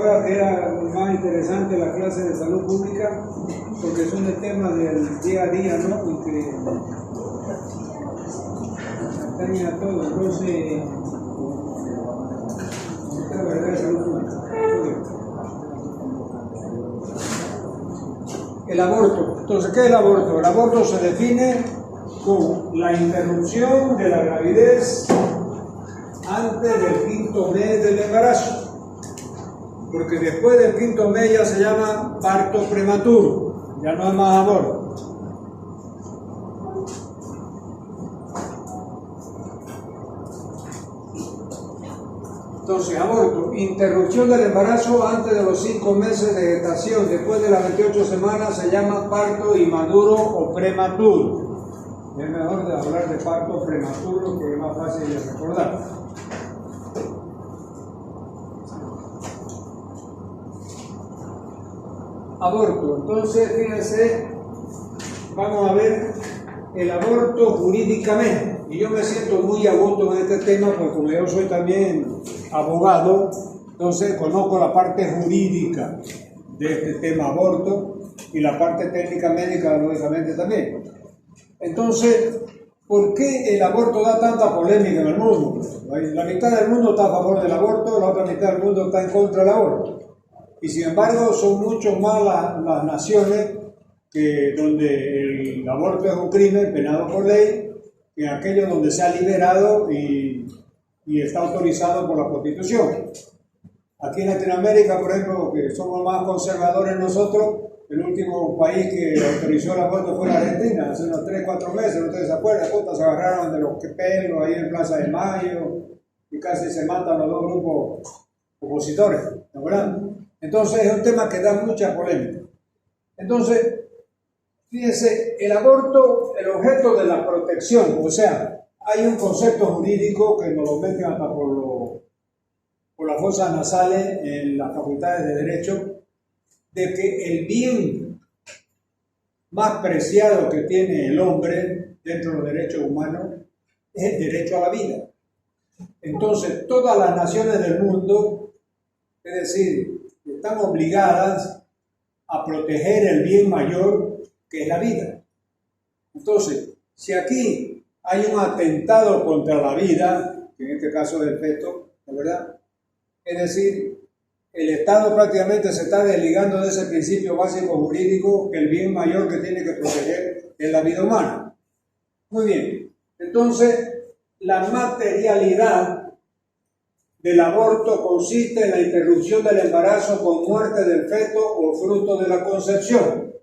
ahora que era más interesante la clase de salud pública, porque son de temas del día a día, ¿no? Y que atañen a todo. Entonces, la verdad es salud pública. El aborto. Entonces, ¿qué es el aborto? El aborto se define con la interrupción de la gravidez antes del quinto mes del embarazo. Porque después del quinto mes ya se llama parto prematuro, ya no es más aborto. Entonces, aborto, interrupción del embarazo antes de los 5 meses de gestación, después de las 28 semanas se llama parto inmaduro o prematuro. Es mejor de hablar de parto prematuro porque es más fácil de recordar. Aborto, entonces fíjense, vamos a ver el aborto jurídicamente. Y yo me siento muy a gusto en este tema, porque como yo soy también abogado, entonces conozco la parte jurídica de este tema aborto y la parte técnica médica, lógicamente también. Entonces, ¿por qué el aborto da tanta polémica en el mundo? La mitad del mundo está a favor del aborto, la otra mitad del mundo está en contra del aborto. Y sin embargo, son mucho más las naciones que donde el aborto es un crimen penado por ley, que aquellos donde se ha liberado y está autorizado por la Constitución. Aquí en Latinoamérica, por ejemplo, que somos más conservadores nosotros, el último país que autorizó el aborto fue la Argentina, hace unos 3-4 meses, ustedes se acuerdan, se agarraron de los pelos ahí en Plaza de Mayo y casi se matan los dos grupos opositores, ¿de verdad? Entonces es un tema que da mucha polémica. Entonces, fíjense, el aborto, el objeto de la protección, o sea, hay un concepto jurídico que nos lo meten hasta por las fosas nasales en las facultades de Derecho, de que el bien más preciado que tiene el hombre dentro de los derechos humanos es el derecho a la vida. Entonces, todas las naciones del mundo, es decir, están obligadas a proteger el bien mayor que es la vida. Entonces, si aquí hay un atentado contra la vida, que en este caso es el feto, ¿la verdad? Es decir, el Estado prácticamente se está desligando de ese principio básico jurídico que el bien mayor que tiene que proteger es la vida humana. Muy bien, entonces la materialidad del aborto consiste en la interrupción del embarazo con muerte del feto o fruto de la concepción.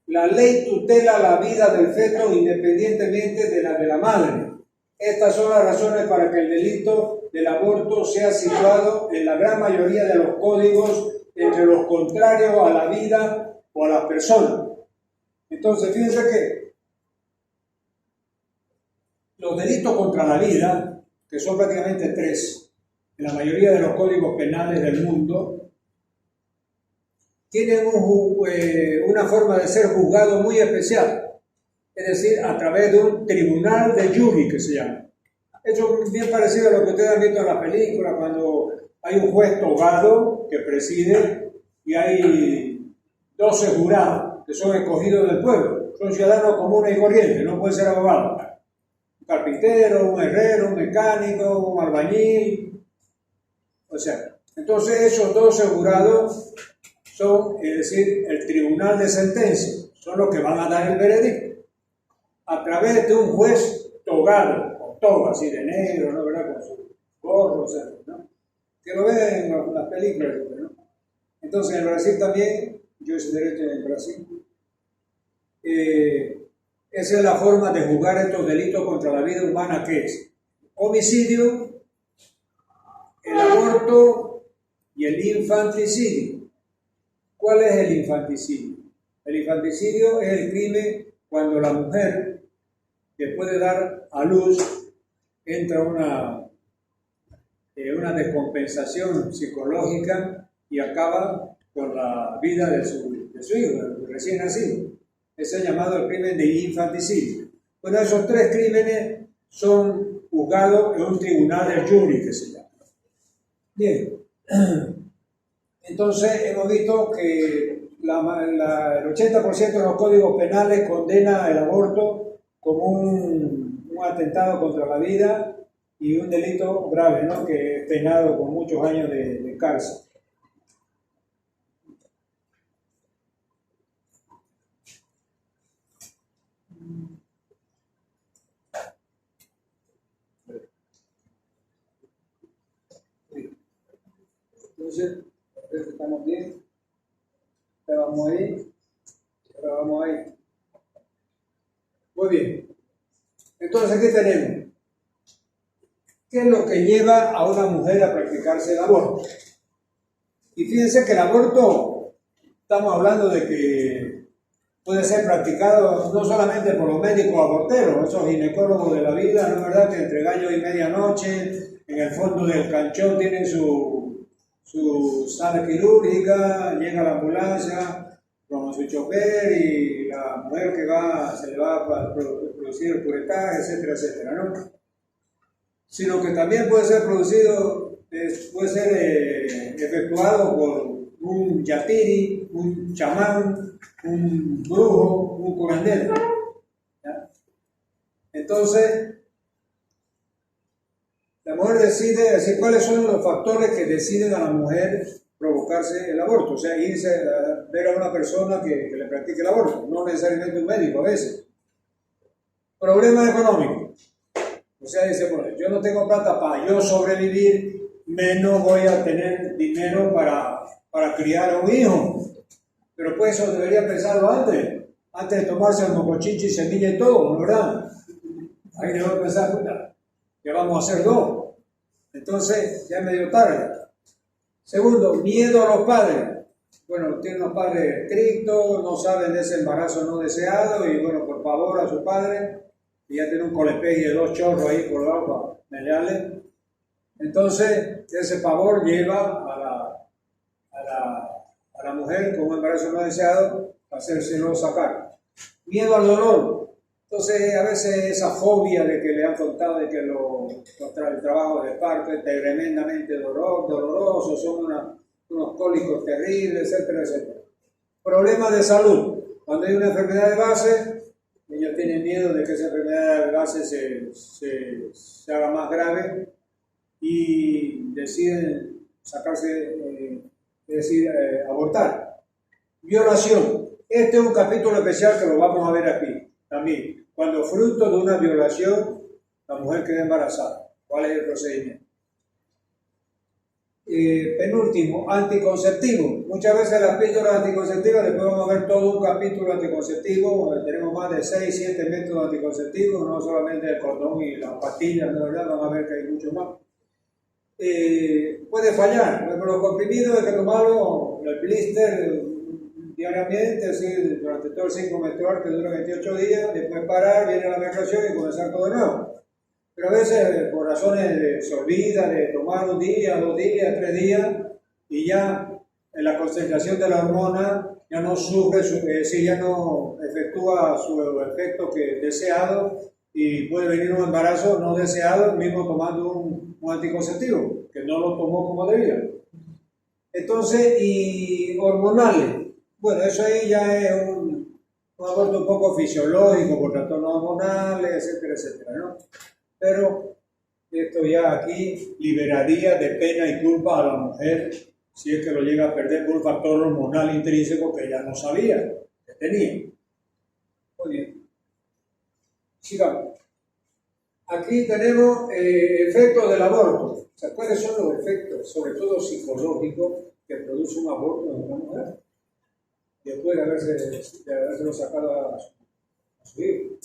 La ley tutela la vida del feto independientemente de la de la madre. Estas son las razones para que el delito del aborto sea situado en la gran mayoría de los códigos entre los contrarios a la vida o a la persona. Entonces, fíjense que los delitos contra la vida, que son prácticamente 3, en la mayoría de los códigos penales del mundo, tienen una forma de ser juzgado muy especial, es decir, a través de un tribunal de jury que se llama. Eso es bien parecido a lo que ustedes han visto en la película, cuando hay un juez togado que preside y hay 12 jurados que son escogidos del pueblo, son ciudadanos comunes y corrientes, no pueden ser abogados. Un carpintero, un herrero, un mecánico, un albañil, o sea, entonces esos 12 jurados son, es decir, el tribunal de sentencia, son los que van a dar el veredicto, a través de un juez togado, con toga así de negro, ¿no? ¿Verdad? Con su gorro, o sea, ¿no? Que lo ven en las películas, ¿no? Entonces en Brasil también, yo hice derecho en Brasil, esa es la forma de juzgar estos delitos contra la vida humana, que es homicidio, el aborto y el infanticidio. ¿Cuál es el infanticidio? El infanticidio es el crimen cuando la mujer, después de dar a luz, entra una descompensación psicológica y acaba con la vida de su hijo, del recién nacido. Ese es llamado el crimen de infanticidio. Bueno, esos 3 crímenes son juzgados en un tribunal del jury, que se llama. Bien. Entonces hemos visto que el 80% de los códigos penales condena el aborto como un atentado contra la vida y un delito grave, ¿no? Que es penado con muchos años de cárcel. Entonces, estamos bien, ya vamos ahí, ahora vamos ahí. Muy bien. Entonces, ¿qué tenemos? ¿Qué es lo que lleva a una mujer a practicarse el aborto? Y fíjense que el aborto, estamos hablando de que puede ser practicado no solamente por los médicos aborteros, esos ginecólogos de la vida, ¿no es verdad? Que entre gallo y medianoche, en el fondo del canchón tienen su sala quirúrgica, llega la ambulancia con su chofer y la mujer que se le va a producir el curetaje, etcétera, etcétera, ¿no? Sino que también puede ser producido, puede ser efectuado por un yatiri, un chamán, un brujo, un curandero. ¿Ya? Entonces, la mujer decide, decir, cuáles son los factores que deciden a la mujer provocarse el aborto, o sea, irse a ver a una persona que le practique el aborto, no necesariamente un médico a veces. Problema económico. O sea, dice, bueno, yo no tengo plata para yo sobrevivir, menos voy a tener dinero para criar a un hijo. Pero pues eso debería pensarlo antes de tomarse el mocochichi, semilla y todo, ¿no es verdad? Ahí debo pensar, puta, ya vamos a hacer dos. Entonces, ya es medio tarde. Segundo, miedo a los padres. Bueno, tienen unos padres estrictos, no saben de ese embarazo no deseado y bueno, por favor a su padre, y ya tiene un colepeje de 2 chorros ahí por abajo para mediarle. Entonces, ese pavor lleva a la mujer con un embarazo no deseado a hacérselo sacar. Miedo al dolor. Entonces, a veces esa fobia de que le han contado de que el trabajo de parto es tremendamente doloroso, son unos cólicos terribles, etcétera, etcétera. Problemas de salud. Cuando hay una enfermedad de base, ellos tienen miedo de que esa enfermedad de base se haga más grave y deciden sacarse, es decir, abortar. Violación. Este es un capítulo especial que lo vamos a ver aquí también. Cuando fruto de una violación, la mujer queda embarazada. ¿Cuál es el procedimiento? Penúltimo, anticonceptivo. Muchas veces las píldoras anticonceptivas, después vamos a ver todo un capítulo anticonceptivo, tenemos más de 6, 7 métodos anticonceptivos, no solamente el condón y las pastillas, ¿no? ¿Verdad? Vamos a ver que hay mucho más. Puede fallar, pero los comprimidos hay que tomarlo, el blister diariamente, así durante todo el ciclo menstrual que dura 28 días, después parar, viene la menstruación y comenzar todo de nuevo. Pero a veces por razones se olvida de tomar un día, 2 días, 3 días y ya en la concentración de la hormona ya no sufre, es decir, ya no efectúa su efecto deseado y puede venir un embarazo no deseado mismo tomando un anticonceptivo que no lo tomó como debía. Entonces, y hormonales. Bueno, eso ahí ya es un aborto un poco fisiológico por trastornos hormonales, etcétera, etcétera, ¿no? Pero esto ya aquí liberaría de pena y culpa a la mujer si es que lo llega a perder por un factor hormonal intrínseco que ella no sabía que tenía. Muy bien. Sigamos. Aquí tenemos efectos del aborto. O sea, ¿cuáles son los efectos, sobre todo psicológicos, que produce un aborto en una mujer? Después de haberse sacado a su hijo.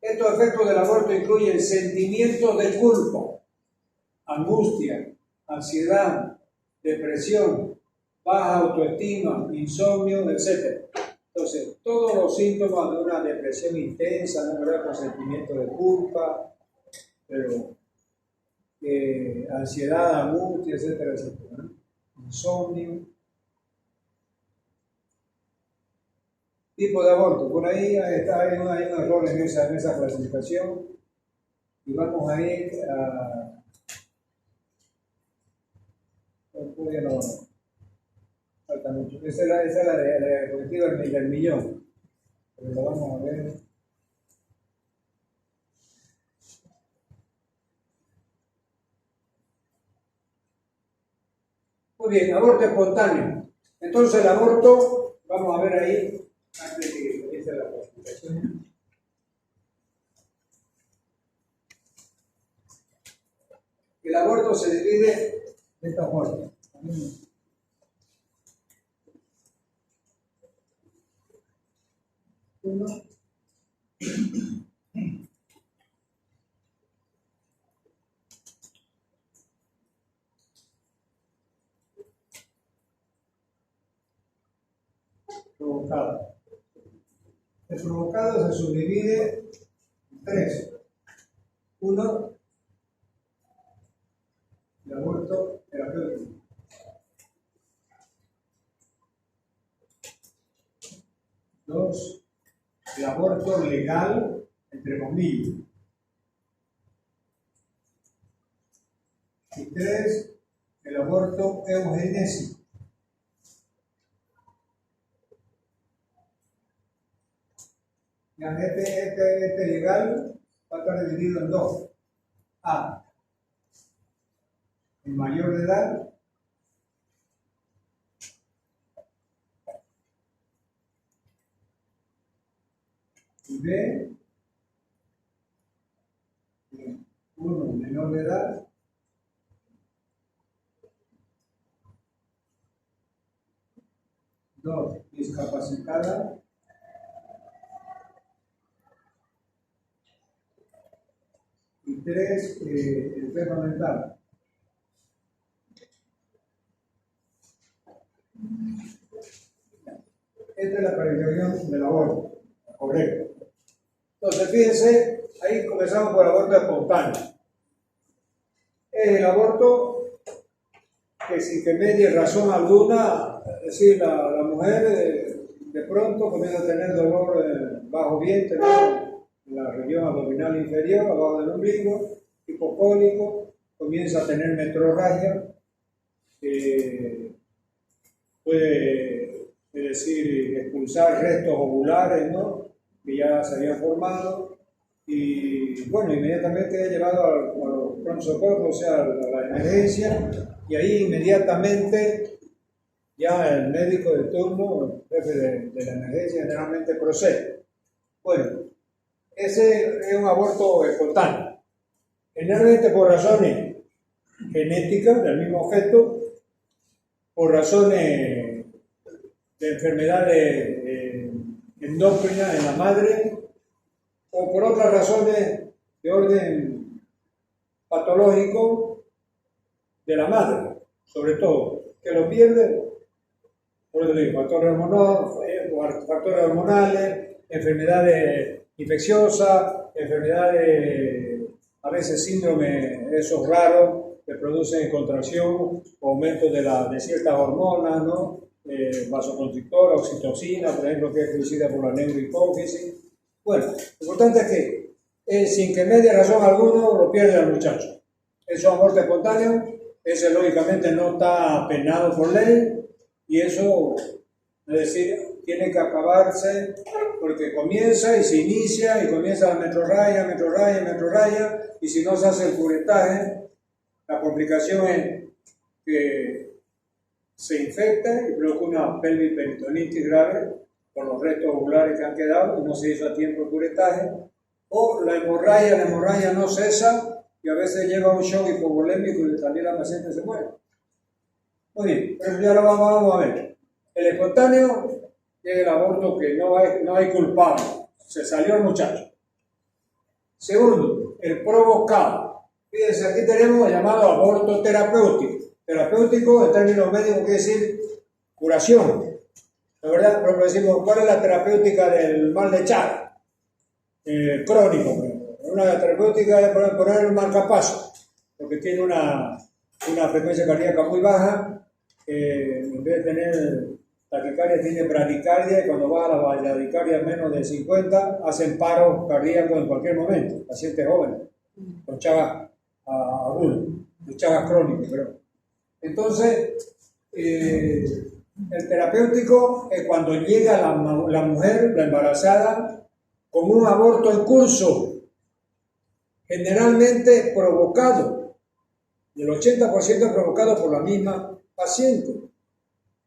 Estos efectos del aborto incluyen sentimientos de culpa, angustia, ansiedad, depresión, baja autoestima, insomnio, etc. Entonces, todos los síntomas de una depresión intensa, ¿no? ¿Verdad? Con sentimientos de culpa, pero ansiedad, angustia, etcétera, etcétera, ¿no? Insomnio. Tipo de aborto, por ahí hay un error en esa clasificación y vamos a ir a... mucho. Esa es la diapositiva del millón. Pero lo vamos a ver. Muy bien, aborto espontáneo. Entonces el aborto, vamos a ver ahí, antes de que comience la presentación. El aborto se divide de esta forma. Uno. Provocado. El provocado se subdivide en tres. Uno, el aborto terapéutico. Dos, el aborto legal, entre comillas. Y tres, el aborto eugenésico. Este legal va a estar dividido en dos. A, el mayor de edad, y B, uno menor de edad, dos, discapacitada, y tres, enferma mental. Esta es la calificación del aborto, correcto. Entonces, fíjense, ahí comenzamos por el aborto espontáneo. Es el aborto que sin que medie razón alguna, es decir, la mujer de pronto comienza a tener dolor bajo vientre, ¿no? En la región abdominal inferior, abajo del ombligo, hipocólico, comienza a tener metrorragia, puede, es decir, expulsar restos ovulares, ¿no? Que ya se habían formado, y bueno, inmediatamente es llevado a los pronto-socorros, o sea, a la emergencia, y ahí inmediatamente ya el médico de turno, el jefe de la emergencia, generalmente procede. Bueno, ese es un aborto espontáneo, generalmente por razones genéticas del mismo feto, por razones de enfermedades endócrinas en la madre, o por otras razones de orden patológico de la madre, sobre todo, que lo pierde por factores hormonales, enfermedades infecciosas, enfermedades, a veces síndromes esos raros que producen contracción o aumento de ciertas hormonas, ¿no? Vasoconstrictora, oxitocina, por ejemplo, que es producida por la neurohipófisis. Bueno, lo importante es que sin que medie razón alguno lo pierde el muchacho. Eso es aborto espontáneo, ese lógicamente no está penado por ley y eso, es decir, tiene que acabarse porque comienza y se inicia y comienza la metrorragia y si no se hace el curetaje, la complicación es que se infecta y provoca una pelvis peritonitis grave por los restos ovulares que han quedado y no se hizo a tiempo el curetaje, o la hemorragia no cesa y a veces lleva a un shock hipovolémico y también la paciente se muere. Muy bien, pero ya lo vamos a ver. El espontáneo es el aborto que no hay culpable, se salió el muchacho. Segundo, el provocado. Fíjense, aquí tenemos el llamado aborto terapéutico. Terapéutico, en términos médicos, quiere decir curación. La verdad, por ejemplo, decimos, ¿cuál es la terapéutica del mal de Chagas? Crónico, por ejemplo. Una terapéutica es poner un marcapaso, porque tiene una frecuencia cardíaca muy baja, en vez de tener taquicardia, tiene bradicardia, y cuando baja la bradicardia menos de 50, hacen paro cardíaco en cualquier momento, pacientes jóvenes, con Chagas agudo, Chagas crónico, pero. Entonces, El terapéutico es cuando llega la mujer, la embarazada, con un aborto en curso, generalmente provocado, y el 80% provocado por la misma paciente.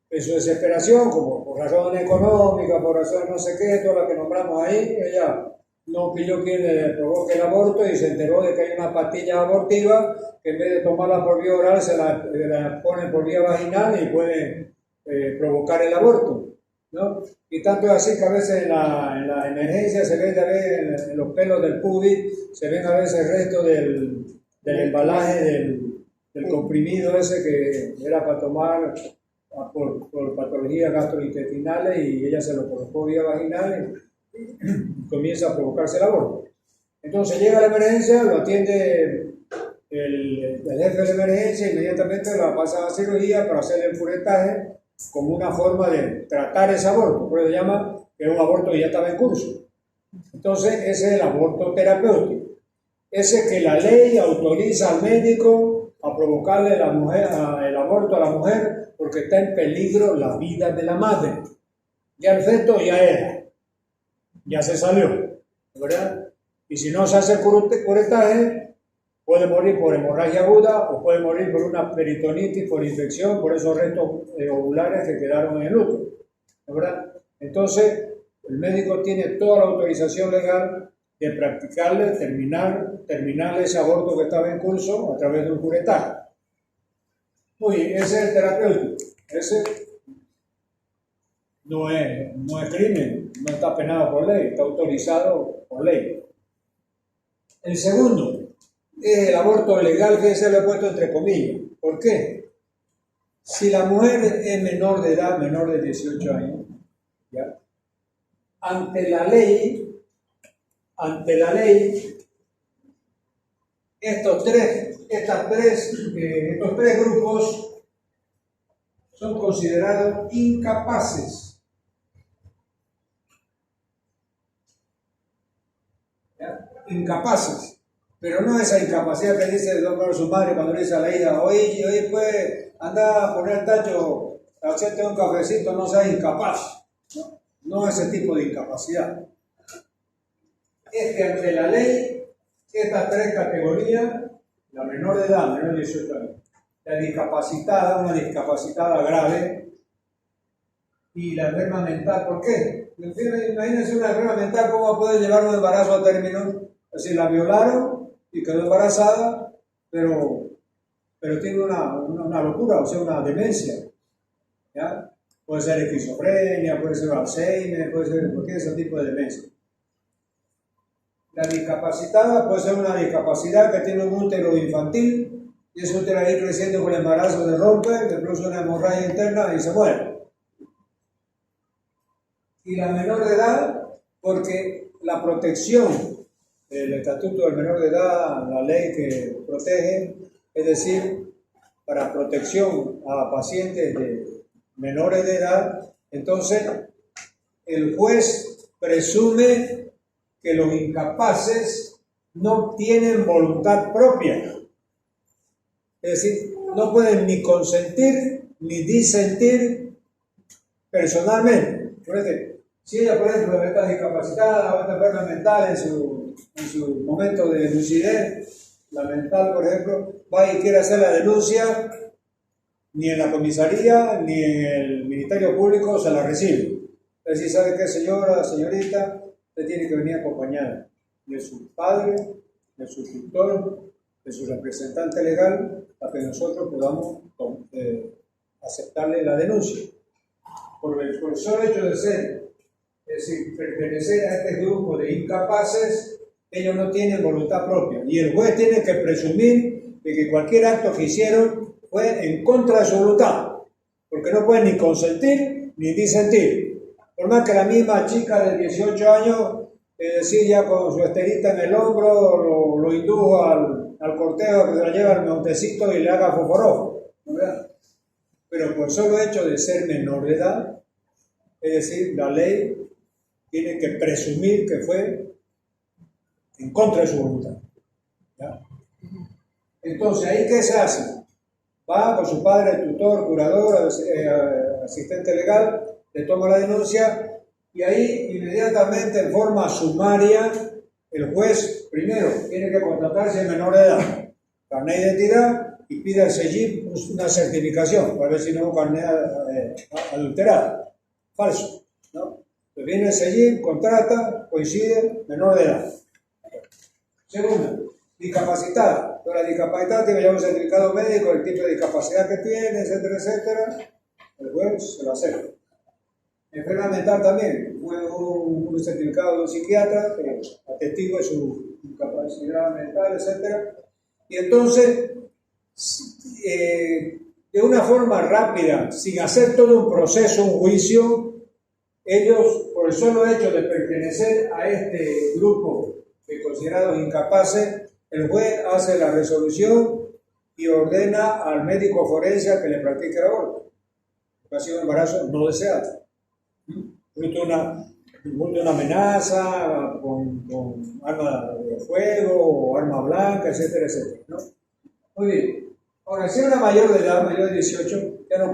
En su desesperación, como por razones económicas, por razones no sé qué, todas las que nombramos ahí, ella no pilló quien le provoque el aborto y se enteró de que hay una pastilla abortiva que en vez de tomarla por vía oral se la pone por vía vaginal y puede provocar el aborto, ¿no? Y tanto es así que a veces en la emergencia se ven a ver en los pelos del pubis, se ven a veces el resto del embalaje del comprimido ese que era para tomar por patologías gastrointestinales y ella se lo colocó vía vaginal y comienza a provocarse el aborto. Entonces llega a la emergencia, lo atiende el jefe de la emergencia, inmediatamente la pasa a cirugía para hacer el curetaje como una forma de tratar ese aborto, por eso se llama que es un aborto que ya estaba en curso. Entonces ese es el aborto terapéutico, ese que la ley autoriza al médico a provocarle el aborto a la mujer porque está en peligro la vida de la madre. Ya el feto ya se salió, ¿verdad? Y si no se hace el curetaje, puede morir por hemorragia aguda o puede morir por una peritonitis, por infección, por esos restos ovulares que quedaron en el útero, ¿verdad? Entonces, el médico tiene toda la autorización legal de practicarle, terminar ese aborto que estaba en curso a través de un curetaje. Muy bien, ese es el terapéutico. Ese no es crimen, no está penado por ley, está autorizado por ley. El segundo es el aborto legal, que se lo he puesto entre comillas. ¿Por qué? Si la mujer es menor de edad, menor de 18 años, ¿ya? Ante la ley, estos tres grupos son considerados incapaces. ¿Ya? Incapaces. Pero no esa incapacidad que dice el doctor su madre cuando le dice a la hija, oye, pues anda a poner el tacho, hacerte un cafecito, no seas incapaz. No ese tipo de incapacidad. Es que ante la ley, estas tres categorías, la menor de edad, menor de 18 años, la discapacitada, una discapacitada grave, y la enferma mental, ¿por qué? Imagínense una enferma mental, ¿cómo va a poder llevar un embarazo a término? Es decir, la violaron y quedó embarazada, pero tiene una locura, o sea, una demencia, ¿ya? Puede ser esquizofrenia, puede ser Alzheimer, puede ser cualquier ese tipo de demencia. La discapacitada puede ser una discapacidad que tiene un útero infantil y ese útero ahí creciendo con el embarazo se rompe, le produce una hemorragia interna y se muere. Y la menor de edad, porque la protección del Estatuto del Menor de Edad, la ley que protege, es decir, para protección a pacientes de menores de edad, entonces el juez presume que los incapaces no tienen voluntad propia. Es decir, no pueden ni consentir ni disentir personalmente. Por ejemplo, si ella, por ejemplo, está discapacitada o está enferma mental en su momento de lucidez, la mental, por ejemplo, va y quiere hacer la denuncia, ni en la comisaría ni en el Ministerio Público se la recibe. Es decir, ¿sabe qué, señorita? Usted tiene que venir acompañada de su padre, de su tutor, de su representante legal, para que nosotros podamos aceptarle la denuncia. Por el solo hecho de ser, es decir, pertenecer a este grupo de incapaces, ellos no tienen voluntad propia. Y el juez tiene que presumir de que cualquier acto que hicieron fue en contra de su voluntad, porque no pueden ni consentir ni disentir. Por más que la misma chica de 18 años, es decir, ya con su esterita en el hombro, lo indujo al cortejo que se la lleva al montecito y le haga foforó, ¿verdad? Pero por solo hecho de ser menor de edad, es decir, la ley tiene que presumir que fue en contra de su voluntad, ¿ya? Entonces, ¿ahí qué se hace? Va con su padre, tutor, curador, asistente legal, le toma la denuncia y ahí inmediatamente en forma sumaria el juez primero tiene que constatar si es menor de edad, carnet de identidad y pide al CEGIP una certificación para ver si no es carnet adulterado, falso, ¿no? Entonces viene el CEGIP, contrata, coincide, menor de edad. Segundo, discapacitada. Pero la discapacitada tiene ya un certificado médico, el tipo de discapacidad que tiene, etcétera, etcétera. El juez se lo acepta. Enfermedad mental también, un certificado de un psiquiatra que atestigua su capacidad mental, etcétera. Y entonces, de una forma rápida, sin hacer todo un proceso, un juicio, ellos, por el solo hecho de pertenecer a este grupo de considerados incapaces, el juez hace la resolución y ordena al médico forense a que le practique el aborto. Ha sido un embarazo no deseado. Fruto de una amenaza con arma de fuego o arma blanca, etcétera, etcétera, ¿no? Muy bien. Ahora, si es una mayor de edad, mayor de 18, ya no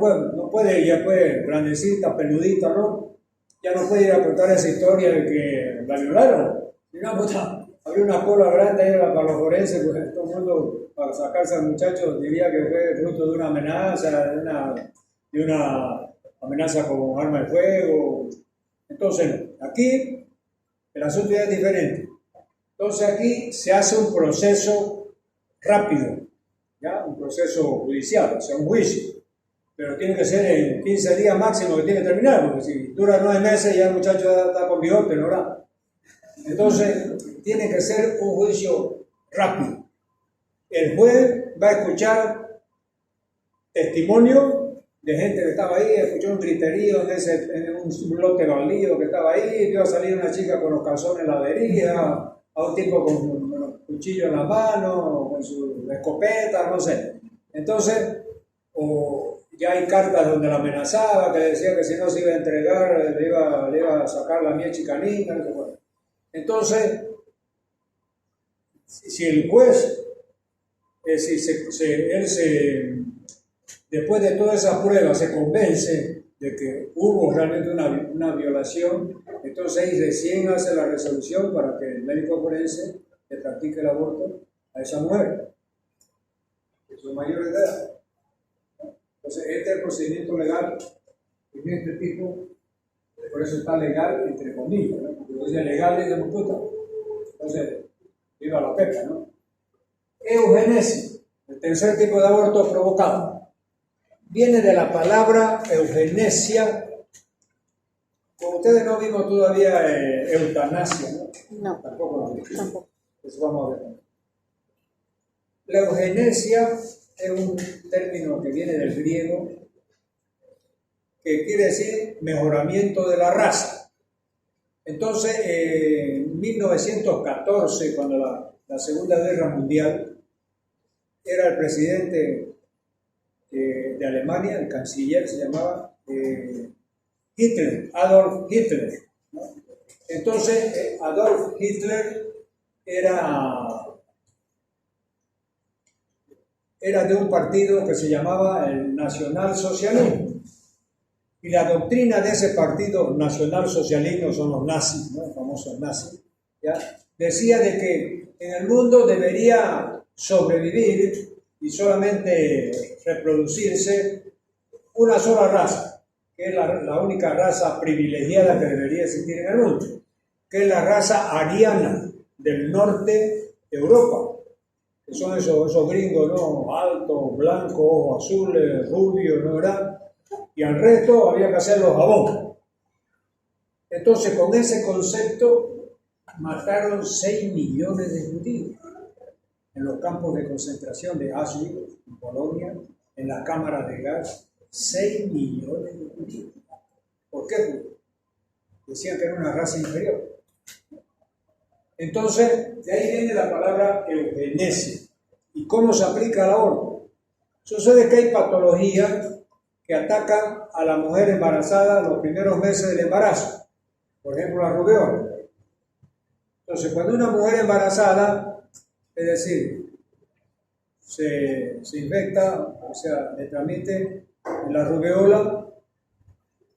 puede, ya puede, grandecita, peludita, ¿no? Ya no puede ir a contar esa historia de que la violaron. Digamos, había una cola grande ahí para los forenses, pues todo el mundo, para sacarse al muchacho, diría que fue fruto de una amenaza, de una amenaza con arma de fuego. Entonces, aquí el asunto ya es diferente. Entonces, aquí se hace un proceso rápido, ¿ya? Un proceso judicial, o sea, un juicio. Pero tiene que ser en 15 días máximo que tiene que terminar, porque si dura 9 meses ya el muchacho está con bigote, ¿no? ¿Verdad? Entonces, tiene que ser un juicio rápido. El juez va a escuchar testimonio de gente que estaba ahí, escuchó un griterío en un lote baldío que estaba ahí, vio a salir una chica con los calzones en la avería, a un tipo con un cuchillo en la mano, con su escopeta, no sé. Entonces, ya hay cartas donde la amenazaba, que decía que si no se iba a entregar, le iba a sacar la mía chicanita, no sé cuál. Entonces, si el juez, después de todas esas pruebas, se convence de que hubo realmente una violación, entonces ahí recién hace la resolución para que el médico forense le practique el aborto a esa mujer, que son mayores de edad. Entonces, este es el procedimiento legal en este tipo, por eso está legal entre comillas, ¿no? Porque dice legal desde muy puta. Entonces, viva la pepa, ¿no? Eugenesia, el tercer tipo de aborto provocado, viene de la palabra eugenesia. Como ustedes no vimos todavía eutanasia, ¿no? No. Tampoco lo vimos. Tampoco. Pues vamos a ver. La eugenesia es un término que viene del griego que quiere decir mejoramiento de la raza. Entonces, en 1914, cuando la Segunda Guerra Mundial, era el presidente de Alemania, el canciller se llamaba Hitler, Adolf Hitler, ¿no? Entonces, Adolf Hitler era de un partido que se llamaba el Nacionalsocialismo. Y la doctrina de ese partido nacionalsocialismo son los nazis, ¿no? Los famosos nazis, ¿ya? Decía de que en el mundo debería sobrevivir y solamente reproducirse una sola raza, que es la única raza privilegiada que debería existir en el mundo, que es la raza ariana del norte de Europa, que son esos gringos, ¿no? Altos, blancos, ojos azules, rubios, ¿no? ¿Verdad? Y al resto había que hacerlo jabón. Entonces, con ese concepto, mataron 6 millones de judíos en los campos de concentración de Auschwitz, en Polonia, en las cámaras de gas. 6 millones de judíos. ¿Por qué? Decían que era una raza inferior. Entonces, de ahí viene la palabra eugenesia. ¿Y cómo se aplica al aborto? Sucede que hay patologías que atacan a la mujer embarazada los primeros meses del embarazo. Por ejemplo, la rubeola. Entonces, cuando una mujer embarazada, es decir, se infecta, o sea, le transmite la rubeola,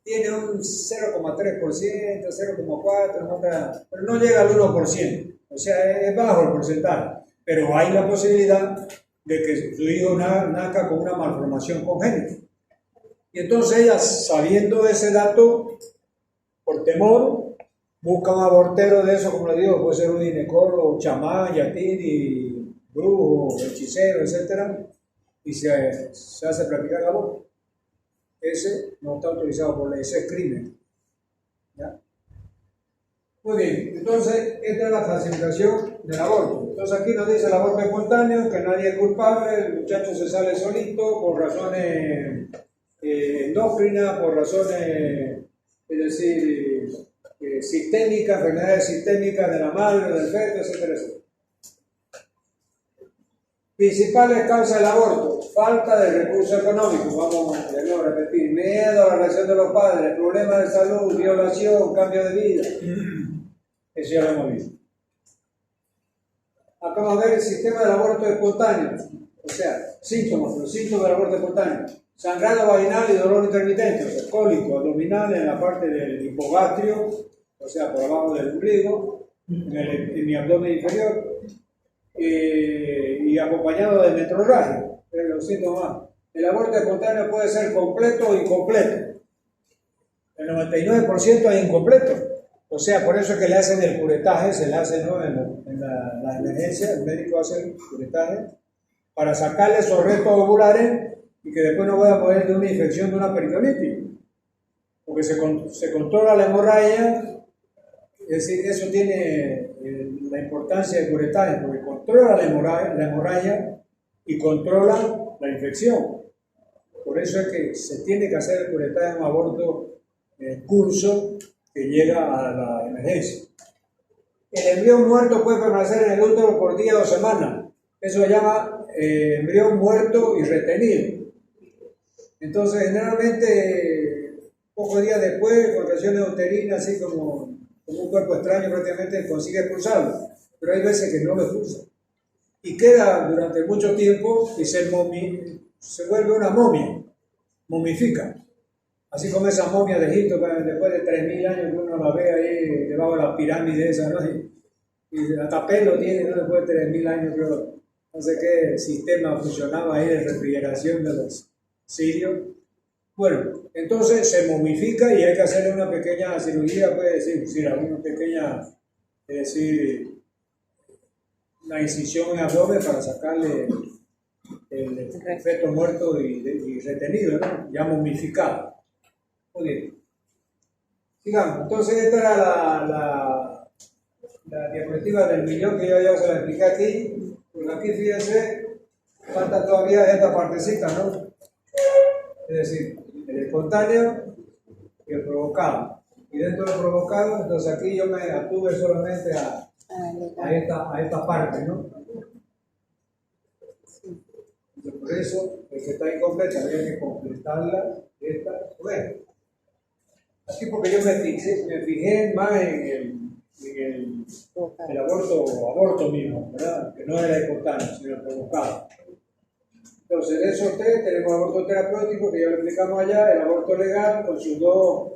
tiene un 0,3%, 0,4%, pero no llega al 1%. O sea, es bajo el porcentaje. Pero hay la posibilidad de que su hijo nazca con una malformación congénita. Y entonces ella, sabiendo ese dato, por temor, busca un abortero de eso, como le digo, puede ser un ginecólogo, chamán, yatiri, brujo, hechicero, etc. Y se hace practicar el aborto. Ese no está autorizado por ley, ese es crimen. ¿Ya? Muy bien, entonces esta es la clasificación del aborto. Entonces aquí nos dice el aborto espontáneo, que nadie es culpable, el muchacho se sale solito por razones endócrinas, por razones, es decir, sistémicas, enfermedades sistémicas de la madre, del feto, etcétera, etcétera. Principales causas del aborto: falta de recursos económicos, vamos de nuevo a repetir, miedo a la reacción de los padres, problemas de salud, violación, cambio de vida. Eso ya lo hemos visto. Acá vamos a ver el sistema del aborto espontáneo, o sea, síntomas, los síntomas del aborto espontáneo: sangrado vaginal y dolor intermitente, o sea, cólico abdominal en la parte del hipogastrio, o sea, por abajo del ombligo, en mi abdomen inferior, y acompañado de metrorragia, los síntomas. El aborto espontáneo puede ser completo o incompleto. El 99% es incompleto. O sea, por eso es que le hacen el curetaje, se le hace, ¿no?, en la emergencia, el médico hace el curetaje para sacarle esos restos ovulares y que después no vaya a morir de una infección de una peritonitis. Porque se controla la hemorragia, es decir, eso tiene la importancia del curetaje, porque controla la hemorragia y controla la infección. Por eso es que se tiene que hacer el curetaje en un aborto en curso que llega a la emergencia. El embrión muerto puede permanecer en el útero por días o semanas. Eso se llama embrión muerto y retenido. Entonces, generalmente, pocos días después, contracciones uterinas, así como un cuerpo extraño, prácticamente consigue expulsarlo. Pero hay veces que no lo expulsa. Y queda durante mucho tiempo y se vuelve una momia, momifica. Así como esa momia de Egipto, después de 3.000 años que uno la ve ahí debajo de la pirámide esa, ¿no? Y hasta pelo tiene, ¿no?, después de 3.000 años, pero no sé qué sistema funcionaba ahí de refrigeración de los sirios. Bueno, entonces se momifica y hay que hacerle una pequeña cirugía, puede decir, una pequeña, es decir, una incisión en el abdomen para sacarle el feto muerto y retenido, ¿no?, ya momificado. Muy bien. Sigamos. Entonces esta era la diapositiva del millón que yo ya se la expliqué aquí. Pues aquí, fíjense, falta todavía esta partecita, ¿no? Es decir, el espontáneo y el provocado. Y dentro del provocado, entonces aquí yo me atuve solamente a esta parte, ¿no? Entonces, por eso, el que está incompleta, había que completarla, esta, bueno. Así porque yo me fijé más en el aborto mismo, ¿verdad? Que no era espontáneo, sino provocado. Entonces, de esos tres tenemos el aborto terapéutico, que ya lo explicamos allá, el aborto legal con sus dos,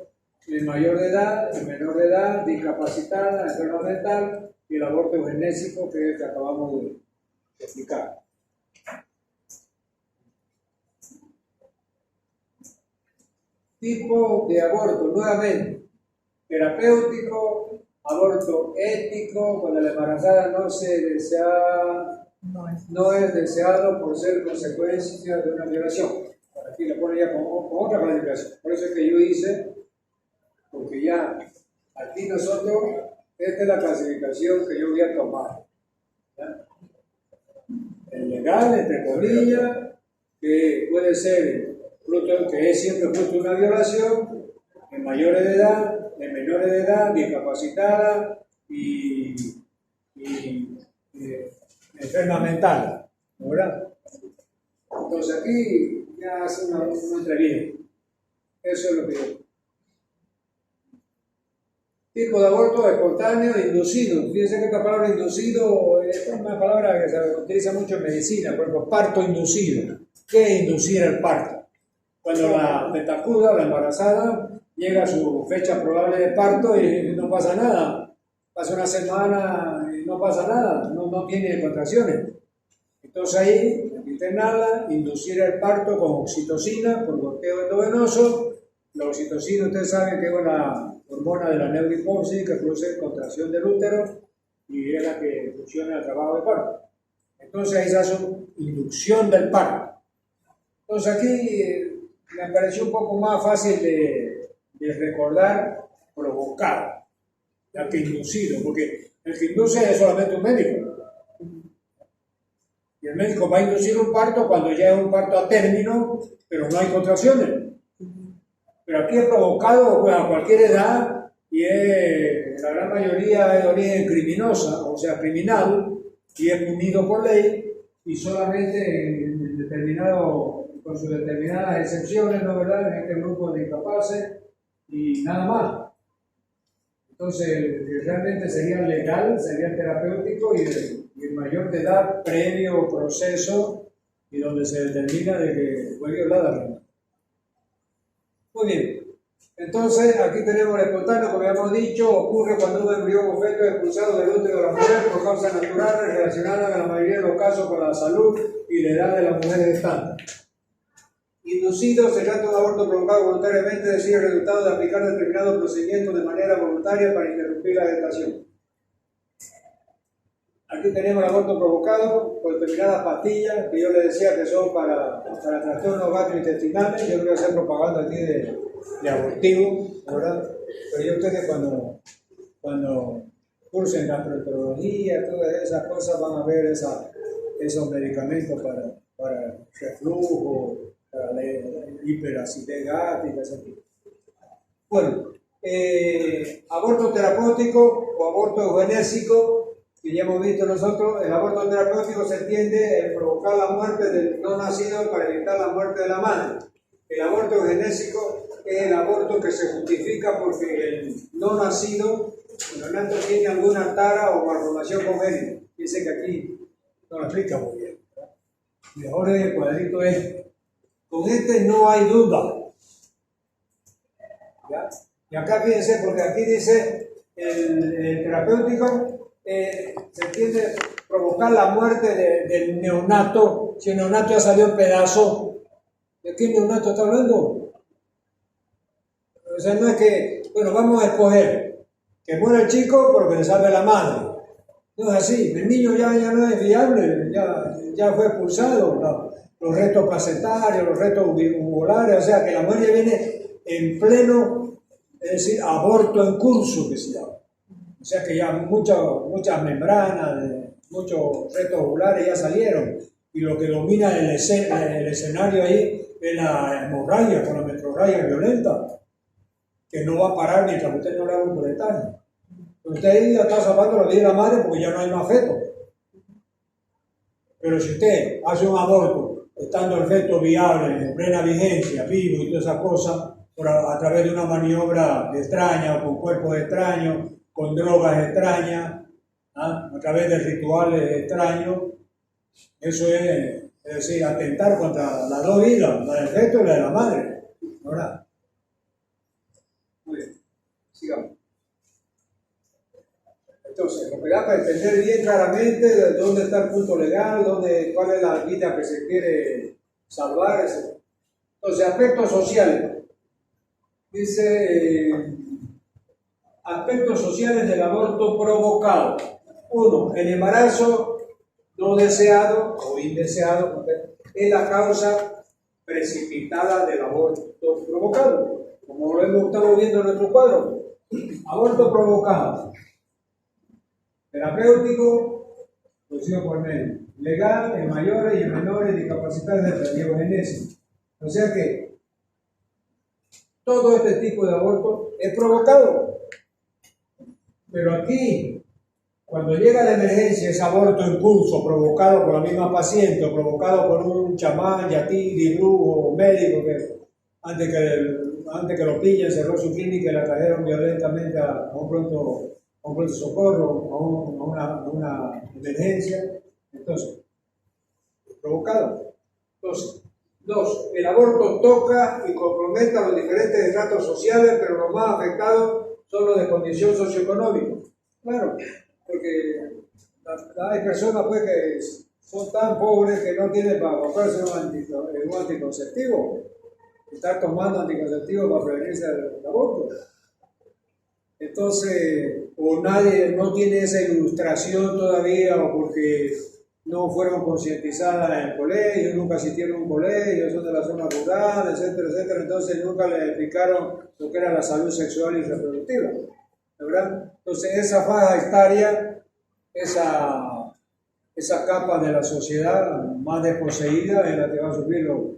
el mayor de edad, el menor de edad, discapacitada, enferma mental, y el aborto eugenésico, que es el que acabamos de explicar. Tipo de aborto, nuevamente, terapéutico, aborto ético, cuando la embarazada no es deseado por ser consecuencia de una violación. Aquí le pone ya con otra clasificación. Por eso es que yo hice, porque ya aquí nosotros, esta es la clasificación que yo voy a tomar. ¿Ya? El legal, entre comillas, que puede ser fruto, que es siempre fruto de una violación, en mayores de edad, en menores de edad, discapacitada y enferma mental, ¿verdad? Entonces aquí ya hace una entrevista. Eso es lo que yo. Tipo de aborto espontáneo e inducido. Fíjense que esta palabra inducido es una palabra que se utiliza mucho en medicina, por ejemplo, parto inducido. ¿Qué es inducir el parto? cuando la tetacuda, la embarazada, llega a su fecha probable de parto y no pasa nada. Pasa una semana y no pasa nada, no tiene contracciones. Entonces ahí, internarla, inducir el parto con oxitocina por goteo endovenoso. La oxitocina, ustedes saben que es una hormona de la neurohipófisis que produce contracción del útero y es la que funciona el trabajo de parto. Entonces ahí se hace una inducción del parto. Entonces aquí me pareció un poco más fácil de recordar provocado, ya que inducido, porque el que induce es solamente un médico. Y el médico va a inducir un parto cuando ya es un parto a término, pero no hay contracciones. Pero aquí es provocado a cualquier edad y la gran mayoría es de origen criminosa, o sea, criminal, y es punido por ley y solamente con sus determinadas excepciones, ¿no verdad?, en este grupo de incapaces y nada más. Entonces, realmente sería legal, sería terapéutico y el mayor de edad previo proceso y donde se determina de que fue violada la menor. Muy bien. Entonces, aquí tenemos el espontáneo, como habíamos dicho, ocurre cuando un embrión o feto es expulsado del útero de la mujer por causas naturales relacionadas en la mayoría de los casos con la salud y la edad de las mujeres gestantes. Inducido se trata de un aborto provocado voluntariamente, es decir, el resultado de aplicar determinado procedimiento de manera voluntaria para interrumpir la gestación. Aquí tenemos el aborto provocado por determinadas pastillas que yo les decía que son para trastornos gastrointestinales. Yo no voy a hacer propaganda aquí de abortivo, ¿verdad? Pero yo ustedes cuando cursen gastroenterología, todas esas cosas, van a ver esos medicamentos para reflujo, para la hiperacidez gástrica, etc. Bueno, aborto terapéutico o aborto eugenésico, que ya hemos visto nosotros. El aborto terapéutico se entiende en provocar la muerte del no nacido para evitar la muerte de la madre. El aborto eugenésico es el aborto que se justifica porque el no nacido, el neonato, tiene alguna tara o malformación congénita. Dice que aquí no lo explica muy bien, ¿verdad? Y ahora el cuadrito es, con este no hay duda. ¿Ya? Y acá fíjense, porque aquí dice el terapéutico, se entiende provocar la muerte del neonato, si el neonato ya salió en pedazos. ¿De qué neonato está hablando? O sea, no es que, bueno, vamos a escoger que muera el chico porque le salve la madre. No es así, el niño ya no es viable, ya fue expulsado, ¿no? Los restos placentarios, los restos uvulares, o sea que la muerte viene en pleno, es decir, aborto en curso, que se llama. O sea que ya muchas membranas, muchos restos ovulares ya salieron, y lo que domina el escenario ahí es la hemorragia, con la metrorragia violenta, que no va a parar mientras usted no le haga un coletaje. Usted ahí ya está salvando la vida de la madre porque ya no hay más feto. Pero si usted hace un aborto, estando el feto viable, en plena vigencia, vivo y todas esas cosas, a través de una maniobra extraña, con cuerpos extraños, con drogas extrañas, a través de rituales extraños, eso es decir, atentar contra las dos vidas, la del feto y la de la madre, ¿verdad? Muy bien, sigamos. Entonces, lo que da para entender bien claramente dónde está el punto legal, cuál es la vida que se quiere salvar, etc. Entonces, aspectos sociales. Dice, aspectos sociales del aborto provocado. 1. El embarazo no deseado o indeseado es la causa precipitada del aborto provocado, como lo estamos viendo en nuestro cuadro. Aborto provocado. Terapéutico, producido por medio. Legal, en mayores y en menores discapacidades de radiogenesis. O sea que todo este tipo de aborto es provocado. Pero aquí, cuando llega la emergencia, ese aborto en curso, provocado por la misma paciente, o provocado por un chamán, yatiri, brujo, médico, que antes que lo pillen, cerró su clínica y la trajeron violentamente a un pronto socorro, a una emergencia. Entonces, provocado. Entonces, Dos, el aborto toca y compromete a los diferentes estratos sociales, pero los más afectados son los de condición socioeconómica. Claro, porque hay personas pues que son tan pobres que no tienen para comprarse un anticonceptivo. Están tomando anticonceptivos para prevenirse del aborto. Entonces, o nadie no tiene esa ilustración todavía, o porque no fueron concientizadas en el colegio, nunca asistieron a un colegio, son de la zona rural, etcétera, etcétera. Entonces nunca les explicaron lo que era la salud sexual y reproductiva, ¿verdad? Entonces esa faja etaria, esa capa de la sociedad más desposeída es la que va a sufrir los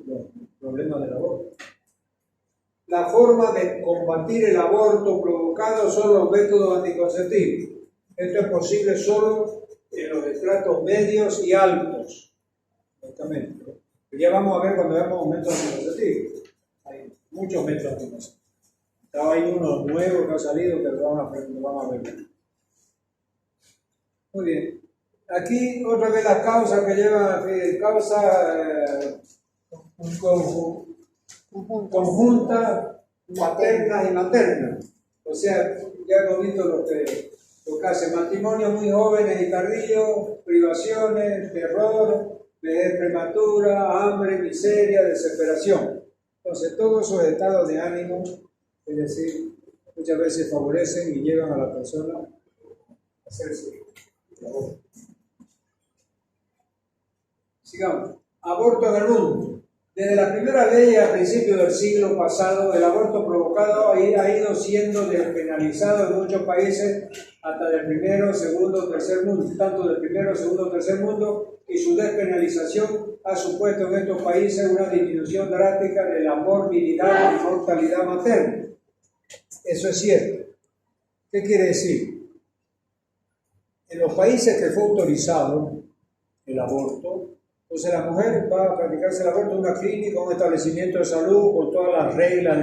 problemas del aborto. La forma de combatir el aborto provocado son los métodos anticonceptivos. Esto es posible solo en los estratos medios y altos. Exactamente. Ya vamos a ver cuando veamos métodos anticonceptivos. Hay muchos métodos anticonceptivos. Estaba ahí uno nuevo que ha salido que lo vamos a ver. Muy bien. Aquí otra vez las causas que llevan, conjuntas, paternas y maternas. O sea, ya hemos visto lo que hace: matrimonios muy jóvenes y tardíos, privaciones, terror, vejez prematura, hambre, miseria, desesperación. Entonces, todos esos estados de ánimo, es decir, muchas veces favorecen y llevan a la persona a hacerse el aborto. Sigamos. Aborto en el mundo. Desde la primera ley a principios del siglo pasado, el aborto provocado ha ido siendo despenalizado en muchos países, hasta del primero, segundo, tercer mundo, tanto del primero, segundo, tercer mundo, y su despenalización ha supuesto en estos países una disminución drástica de la morbilidad y mortalidad materna. Eso es cierto. ¿Qué quiere decir? En los países que fue autorizado el aborto, entonces la mujer va a practicarse el aborto en una clínica, un establecimiento de salud, con todas las reglas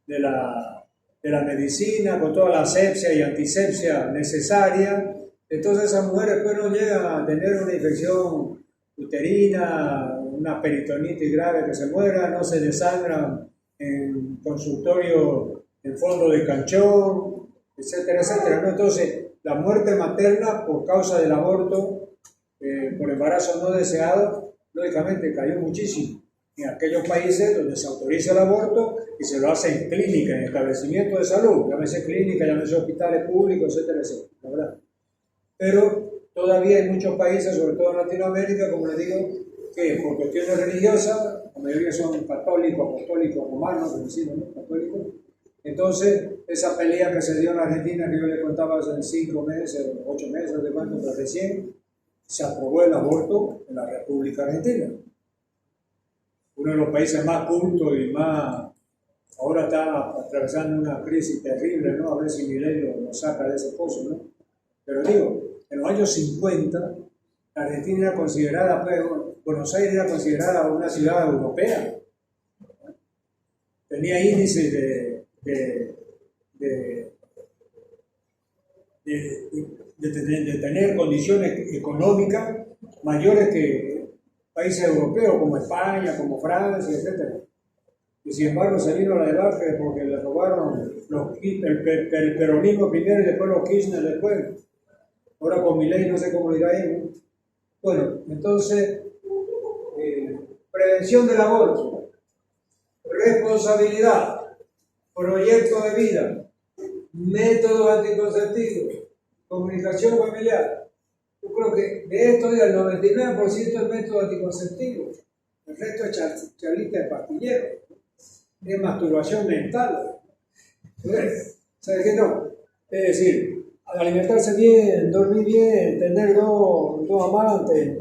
de la medicina, con toda la asepsia y antisepsia necesaria. Entonces esas mujeres después no llegan a tener una infección uterina, una peritonitis grave que se muera, no se desangran en consultorio en fondo de canchón, etcétera, etcétera, ¿no? Entonces la muerte materna por causa del aborto, por embarazo no deseado, lógicamente cayó muchísimo en aquellos países donde se autoriza el aborto y se lo hace en clínica, en establecimientos de salud, llámese clínica, llámese hospitales públicos, etcétera, etcétera, la verdad. Pero todavía hay muchos países, sobre todo en Latinoamérica, como les digo, que por cuestiones religiosas, la mayoría son católicos, apostólicos, romanos, como decimos, ¿no? Católicos. Entonces, esa pelea que se dio en Argentina, que yo le contaba hace 5 meses, 8 meses, de cuánto, pero recién se aprobó el aborto en la República Argentina. Uno de los países más cultos y más, ahora está atravesando una crisis terrible, ¿no? A ver si Milei lo saca de ese pozo, ¿no? Pero digo, en los años 50, Argentina era considerada, Buenos Aires era considerada una ciudad europea. Tenía índices de tener condiciones económicas mayores que países europeos como España, como Francia, etc. Y sin embargo se vino a la debacle porque le robaron el peronismo primero y después los Kirchner después. Ahora con Milei no sé cómo irá ahí, ¿no? Bueno, entonces, prevención del aborto, responsabilidad, proyecto de vida, métodos anticonceptivos, comunicación familiar. Yo creo que de esto ya el 99% es método anticonceptivo. El resto es charlita de pastillero. Es masturbación mental. ¿Sabes qué no? Es decir, alimentarse bien, dormir bien, tener dos amantes.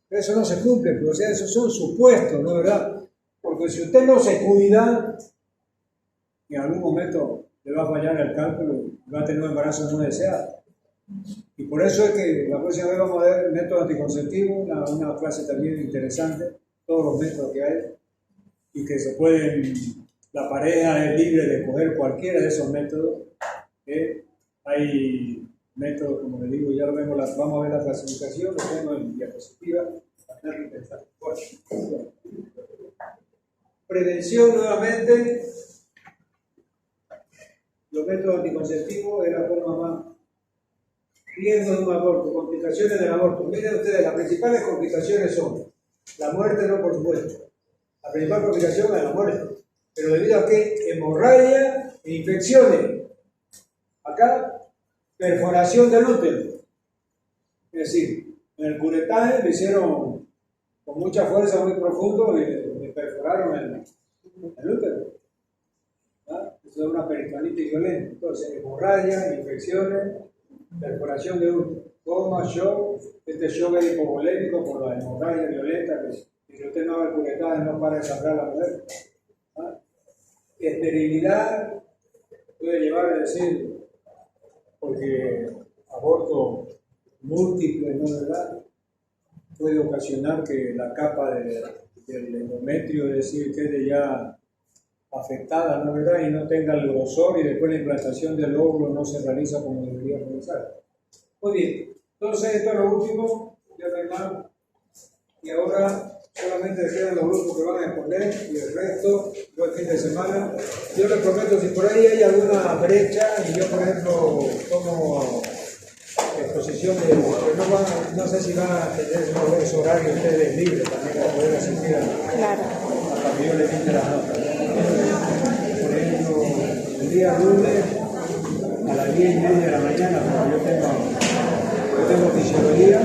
Eso no se cumple, pero, o sea, esos son supuestos, ¿no es verdad? Porque si usted no se cuida, en algún momento le va a fallar el cálculo y va a tener un embarazo no deseado. Y por eso es que la próxima vez vamos a ver métodos anticonceptivos, una clase también interesante, todos los métodos que hay, y que se pueden, la pareja es libre de escoger cualquiera de esos métodos. Hay métodos, como les digo, ya lo vemos, vamos a ver la clasificación, lo tengo en diapositiva, Bueno. Prevención nuevamente. Los métodos anticonceptivos es la forma más. Riesgo de un aborto, complicaciones del aborto. Miren ustedes, las principales complicaciones son la muerte, no por supuesto. La principal complicación es la muerte. Pero debido a que hemorragia e infecciones. Acá, perforación del útero. Es decir, en el curetaje le hicieron con mucha fuerza, muy profundo, y le perforaron el útero. ¿Ah? Eso es una peritonitis violenta. Entonces, hemorragia, infecciones, perforación de útero. Coma, shock, este shock es hipovolémico por la hemorragia violenta, que si usted no va al curetaje no para de sangrar a la mujer. ¿Ah? Esterilidad puede llevar a decir, porque aborto múltiple, ¿no es verdad? Puede ocasionar que la capa del endometrio, es decir, quede ya afectada, ¿no es verdad? Y no tenga el grosor y después la implantación del óvulo no se realiza como debería realizar. Muy bien, entonces esto es lo último, ya no hay más. Y ahora solamente quedan los grupos que van a exponer y el resto, yo el fin de semana. Yo les prometo, si por ahí hay alguna brecha y yo, por ejemplo, tomo exposición de no sé si van a tener esos horarios ustedes libres también para poder asistir a que yo les quite las notas. Por ejemplo, el día lunes a las 10:30 de la mañana, porque yo tengo fisiología.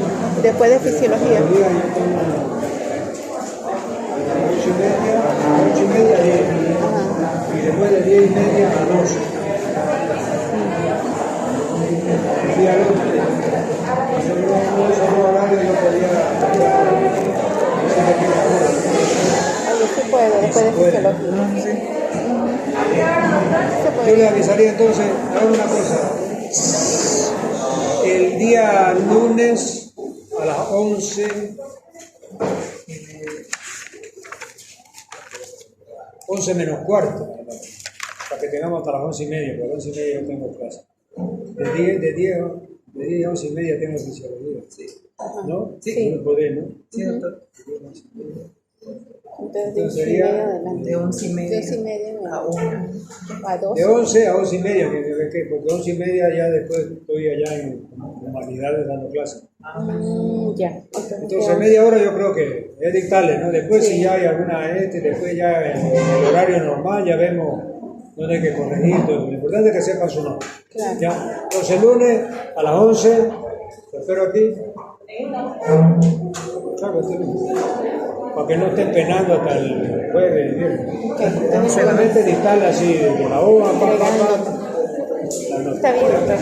Después de fisiología. Yo tengo a las 8:30, 10. Y después de 10:30 a 12. El día lunes. Sí puedo, después de fisiología. Yo le avisaría entonces, hago una cosa. El día lunes a las 11 menos cuarto, para que tengamos hasta las 11:30, porque a las 11:30 yo tengo clase. De 10 a 11:30 tengo fisiología. Sí. ¿No? Sí. No podés, ¿no? Sí, doctor. Entonces sería de 11:30 a 1. A 2. De 11 a 11:30, porque 11:30 ya después estoy allá en humanidades dando clases. Ya. Entonces media hora yo creo que es dictarle, ¿no? Después si ya hay alguna después ya en el horario normal ya vemos dónde hay que corregir. Todo. Lo importante es que sepan su nombre. Claro. ¿Ya? Entonces lunes a las 11, te espero aquí. Para que no estén penando hasta el jueves, viernes. Solamente dictarle así de la hoja, Está bien, doctor.